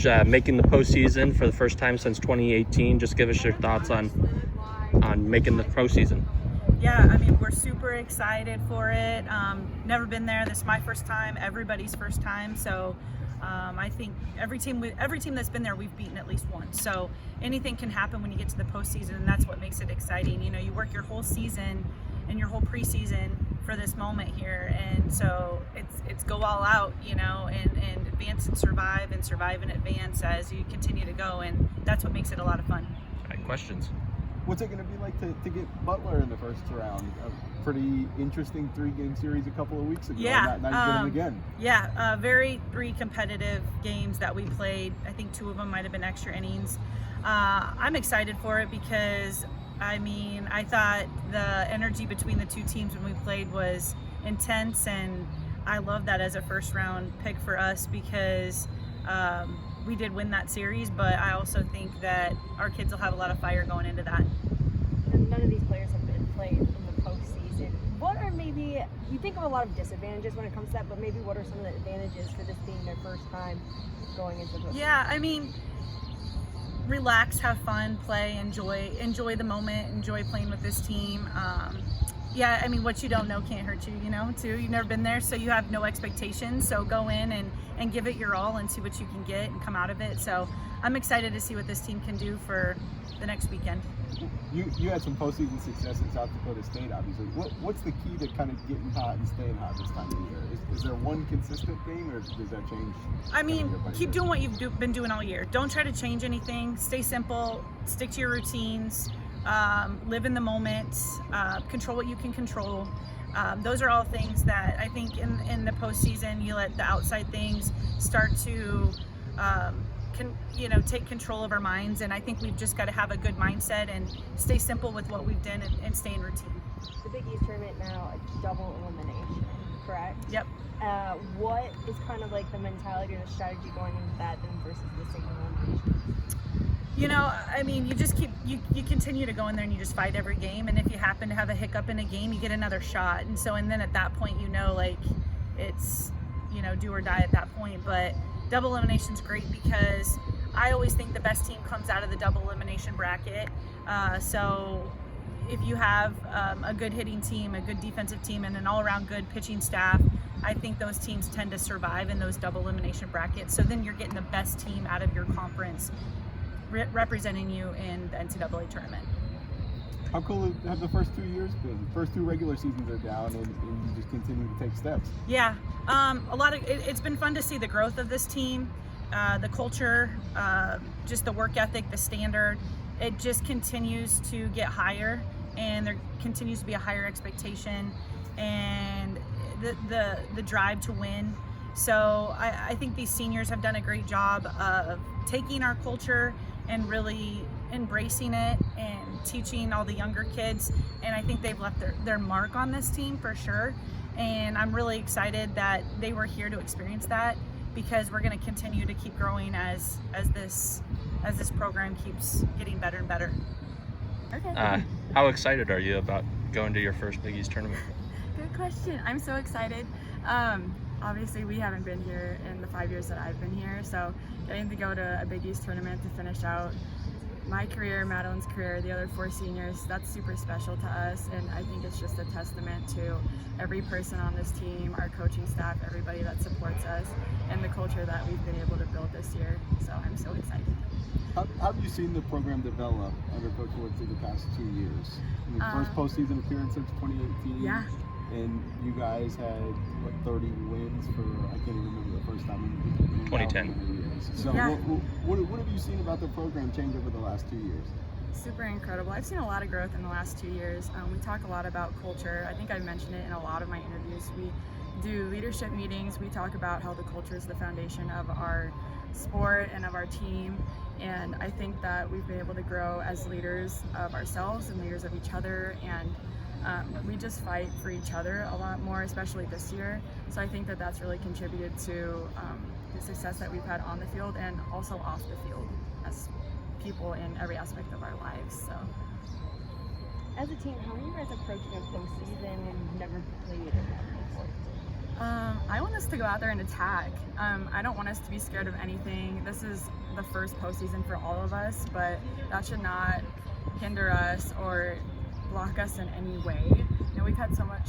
Making the postseason for the first time since 2018. Just give us your thoughts on making the postseason. Yeah, I mean, we're super excited for it. Never been there. This is my first time, everybody's first time. So I think every team that's been there, we've beaten at least once. So anything can happen when you get to the postseason, and that's what makes it exciting. You know, you work your whole season and your whole preseason for this moment here, and so it's go all out, you know, and advance and survive and advance as you continue to go, and that's what makes it a lot of fun. All right, questions? What's it going to be like to get Butler in the first round? A pretty interesting 3-game series a couple of weeks ago. Yeah. Now you get them again. Yeah, three competitive games that we played. I think 2 of them might have been extra innings. I'm excited for it because, I mean, I thought the energy between the 2 teams when we played was intense, and I love that as a first round pick for us because we did win that series, but I also think that our kids will have a lot of fire going into that. None of these players have been played in the postseason. What are maybe, you think of a lot of disadvantages when it comes to that, but maybe what are some of the advantages for this being their first time going into the postseason? Yeah, I mean, relax, have fun, play, enjoy the moment, enjoy playing with this team. Yeah, I mean, what you don't know can't hurt you, you know, too. You've never been there, so you have no expectations. So go in and give it your all and see what you can get and come out of it. So I'm excited to see what this team can do for the next weekend. You had some postseason success in South Dakota State, obviously. What's the key to kind of getting hot and staying hot this time of the year? Is there one consistent thing, or does that change? I mean, keep doing what you've been doing all year. Don't try to change anything. Stay simple. Stick to your routines. Live in the moment. Control what you can control. Those are all things that I think in the postseason, you let the outside things start to take control of our minds, and I think we've just got to have a good mindset and stay simple with what we've done and stay in routine. The Big East tournament now, a double elimination, correct? Yep. What is kind of like the mentality or the strategy going into that then versus the single elimination? You know, I mean, you just you continue to go in there and you just fight every game, and if you happen to have a hiccup in a game, you get another shot, and then at that point, you know, like it's, you know, do or die at that point. But double elimination's great because I always think the best team comes out of the double elimination bracket. So if you have a good hitting team, a good defensive team, and an all-around good pitching staff, I think those teams tend to survive in those double elimination brackets. So then you're getting the best team out of your conference representing you in the NCAA tournament. How cool have the first 2 years been? First 2 regular seasons are down, and you just continue to take steps. Yeah, it's been fun to see the growth of this team, the culture, just the work ethic, the standard. It just continues to get higher, and there continues to be a higher expectation, and the drive to win. So I think these seniors have done a great job of taking our culture and really embracing it and teaching all the younger kids, and I think they've left their mark on this team for sure, and I'm really excited that they were here to experience that, because we're going to continue to keep growing as this program keeps getting better and better. Okay. How excited are you about going to your first Big East tournament? Good question. I'm so excited. Obviously, we haven't been here in the 5 years that I've been here, so getting to go to a Big East tournament to finish out my career, Madeline's career, the other 4 seniors, that's super special to us, and I think it's just a testament to every person on this team, our coaching staff, everybody that supports us, and the culture that we've been able to build this year, so I'm so excited. How have you seen the program develop under Coach Wood through the past 2 years? First postseason appearance since 2018. Yeah. And you guys had, 30 wins for, I can't even remember the first time. In 2010. So Yeah. what have you seen about the program change over the last 2 years? Super incredible. I've seen a lot of growth in the last 2 years. We talk a lot about culture. I think I mentioned it in a lot of my interviews. We do leadership meetings. We talk about how the culture is the foundation of our sport and of our team. And I think that we've been able to grow as leaders of ourselves and leaders of each other. And we just fight for each other a lot more, especially this year. So I think that that's really contributed to the success that we've had on the field and also off the field as people in every aspect of our lives. So, as a team, how are you guys approaching a postseason when you've never played in that before? I want us to go out there and attack. I don't want us to be scared of anything. This is the first postseason for all of us, but that should not hinder us or block us in any way. You know, we've had so much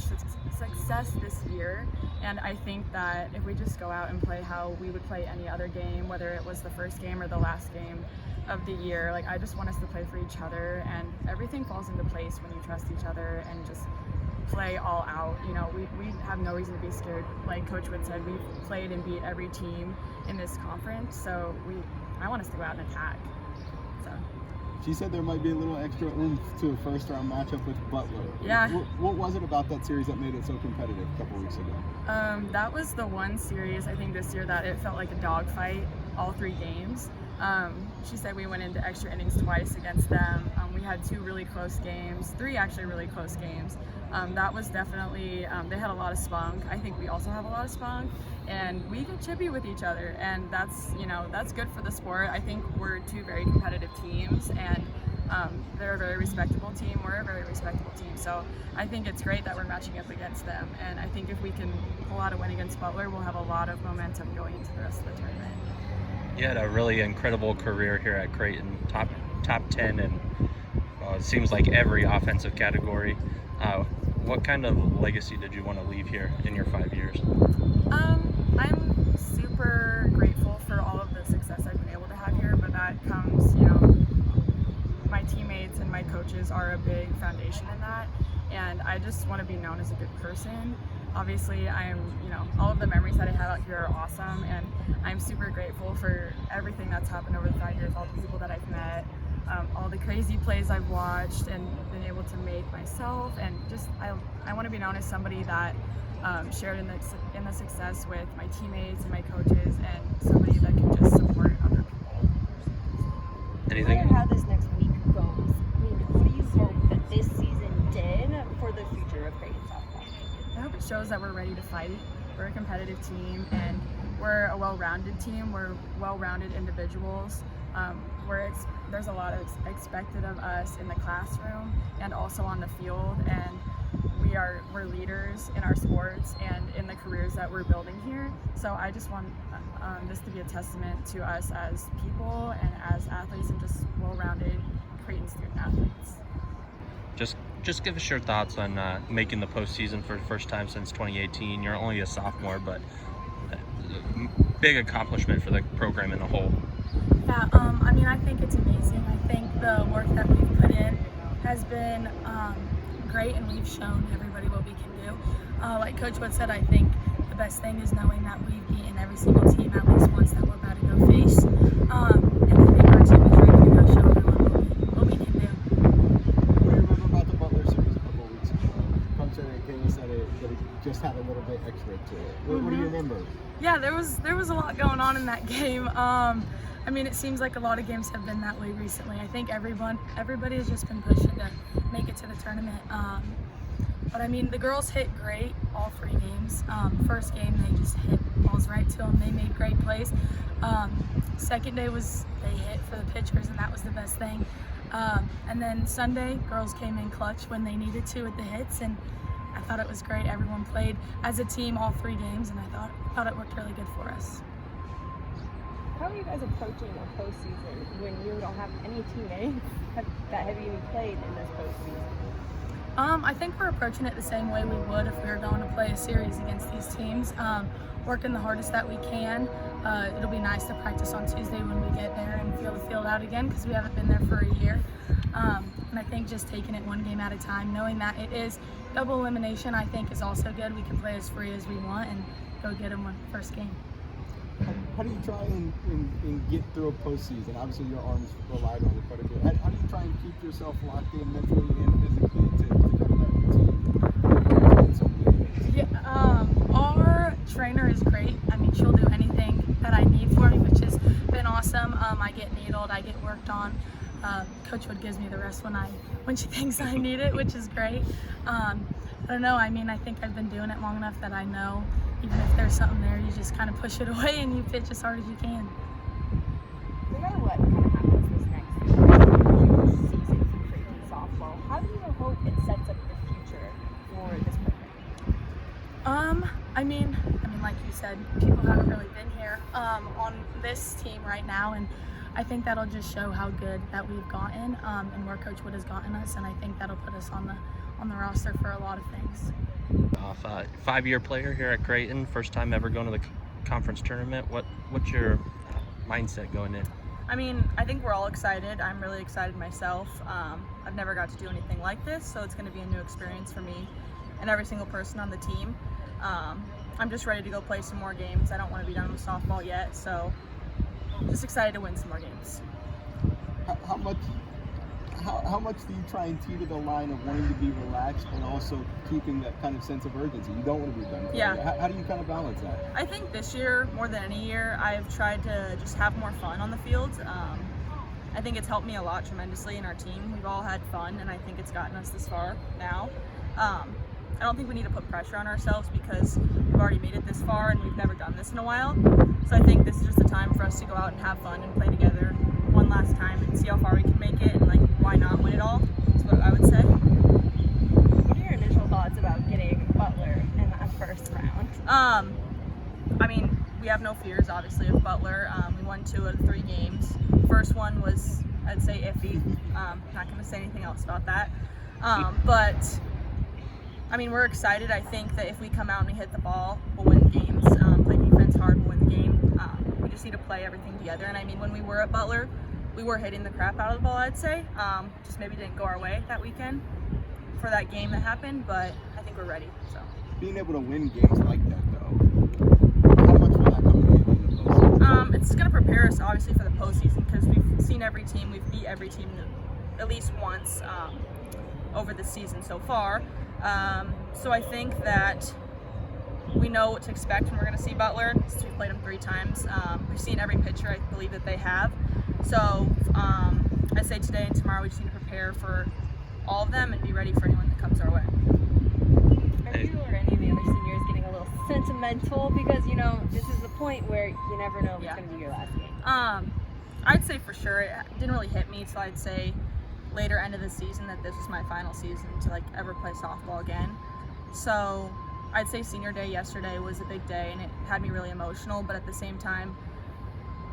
success this year, and I think that if we just go out and play how we would play any other game, whether it was the first game or the last game of the year, like, I just want us to play for each other, and everything falls into place when you trust each other and just play all out. You know, we have no reason to be scared. Like Coach Wood said, we've played and beat every team in this conference, so I want us to go out and attack. So She said there might be a little extra oomph to a first round matchup with Butler. Yeah. What was it about that series that made it so competitive a couple weeks ago? That was the one series, I think, this year that it felt like a dogfight all 3 games. She said we went into extra innings twice against them. We had 2 really close games, 3 actually really close games. That was definitely, they had a lot of spunk. I think we also have a lot of spunk, and we get chippy with each other, and that's, you know, that's good for the sport. I think we're 2 very competitive teams, and they're a very respectable team. We're a very respectable team. So I think it's great that we're matching up against them, and I think if we can pull out a win against Butler, we'll have a lot of momentum going into the rest of the tournament. You had a really incredible career here at Creighton, top 10 in it seems like every offensive category. What kind of legacy did you want to leave here in your 5 years? I'm super grateful for all of the success I've been able to have here, but that comes, you know, my teammates and my coaches are a big foundation in that, and I just want to be known as a good person. Obviously, all of the memories that I have out here are awesome, and I'm super grateful for everything that's happened over the 5 years, all the people that I've met, all the crazy plays I've watched and been able to make myself, and just I want to be known as somebody that shared in the success with my teammates and my coaches, and somebody that can just support other people. Anything? No matter how this next week goes, I mean, what do you hope that this season did for the future of Creighton softball? I hope it shows that we're ready to fight. We're a competitive team, and we're a well-rounded team. We're well-rounded individuals. There's a lot expected of us in the classroom and also on the field, and we're leaders in our sports and in the careers that we're building here. So I just want this to be a testament to us as people and as athletes, and just well-rounded Creighton student athletes. Just give us your thoughts on making the postseason for the first time since 2018. You're only a sophomore, but big accomplishment for the program in a whole. Yeah, I think it's amazing. I think the work that we've put in has been great, and we've shown everybody what we can do. Like Coach Wood said, I think the best thing is knowing that we've beaten every single team at least once that we're about to go face. And I think our team is ready to go show everyone what we can do. What do you remember about the Butler series a couple of weeks ago? Coach Kayla said that it just had a little bit extra to it. What do you remember? Yeah, there was a lot going on in that game. It seems like a lot of games have been that way recently. I think everybody has just been pushing to make it to the tournament. But the girls hit great all 3 games. First game, they just hit balls right to them. They made great plays. Second day they hit for the pitchers, and that was the best thing. And then Sunday, girls came in clutch when they needed to with the hits, and I thought it was great. Everyone played as a team all 3 games, and I thought it worked really good for us. How are you guys approaching a postseason when you don't have any teammates that have even played in this postseason? I think we're approaching it the same way we would if we were going to play a series against these teams. Working the hardest that we can. It'll be nice to practice on Tuesday when we get there and feel the field out again, because we haven't been there for a year. And I think just taking it one game at a time, knowing that it is double elimination, I think is also good. We can play as free as we want and go get them on first game. How do you try and get through a postseason? Obviously, your arms relied on it quite a bit. How do you try and keep yourself locked in mentally and physically to kind of that routine? Yeah, our trainer is great. She'll do anything that I need for me, which has been awesome. I get needled, I get worked on. Coach Wood gives me the rest when she thinks I need it, which is great. I don't know. I think I've been doing it long enough that I know even if there's something there, you just kind of push it away and you pitch as hard as you can. No matter what kind of happens this next season for Creighton softball, how do you hope it sets up the future for this program? who haven't really been here on this team right now, and I think that'll just show how good that we've gotten and where Coach Wood has gotten us, and I think that'll put us on the roster for a lot of things. 5-year player here at Creighton, first time ever going to the conference tournament. What's your mindset going in? I mean, I think we're all excited. I'm really excited myself. I've never got to do anything like this, so it's going to be a new experience for me and every single person on the team. I'm just ready to go play some more games. I don't want to be done with softball yet, so just excited to win some more games. How much do you try and teeter the line of wanting to be relaxed but also keeping that kind of sense of urgency? You don't want to be done. Yeah. How do you kind of balance that? I think this year, more than any year, I've tried to just have more fun on the field. I think it's helped me a lot tremendously in our team. We've all had fun, and I think it's gotten us this far now. I don't think we need to put pressure on ourselves because we've already made it this far and we've never done this in a while. So I think this is just the time for us to go out and have fun and play together one last time and see how far we can make it, and why not win it all? That's what I would say. What are your initial thoughts about getting Butler in that first round? I mean, we have no fears, obviously, of Butler. We won 2 out of 3 games. First one was, I'd say, iffy. Not going to say anything else about that. But, I mean, we're excited. I think that if we come out and we hit the ball, we'll win games. Play defense hard, we'll win the game. We just need to play everything together. And, I mean, when we were at Butler, we were hitting the crap out of the ball, I'd say. Just maybe didn't go our way that weekend for that game that happened, but I think we're ready. So Being able to win games like that, though, how much will that come in the postseason? it's going to prepare us, obviously, for the postseason because we've seen every team. We've beat every team at least once over the season so far. So I think that we know what to expect when we're going to see Butler. Since we've played them 3 times. We've seen every pitcher, I believe, that they have. So I say today and tomorrow we just need to prepare for all of them and be ready for anyone that comes our way. Are you or any of the other seniors getting a little sentimental because, this is the point where you never know if it's going to be your last game? I'd say for sure. It didn't really hit me, so I'd say later end of the season that this was my final season to ever play softball again. So I'd say senior day yesterday was a big day and it had me really emotional, but at the same time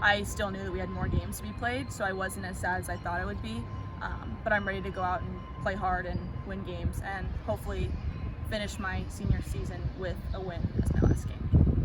I still knew that we had more games to be played, so I wasn't as sad as I thought I would be. But I'm ready to go out and play hard and win games and hopefully finish my senior season with a win as my last game.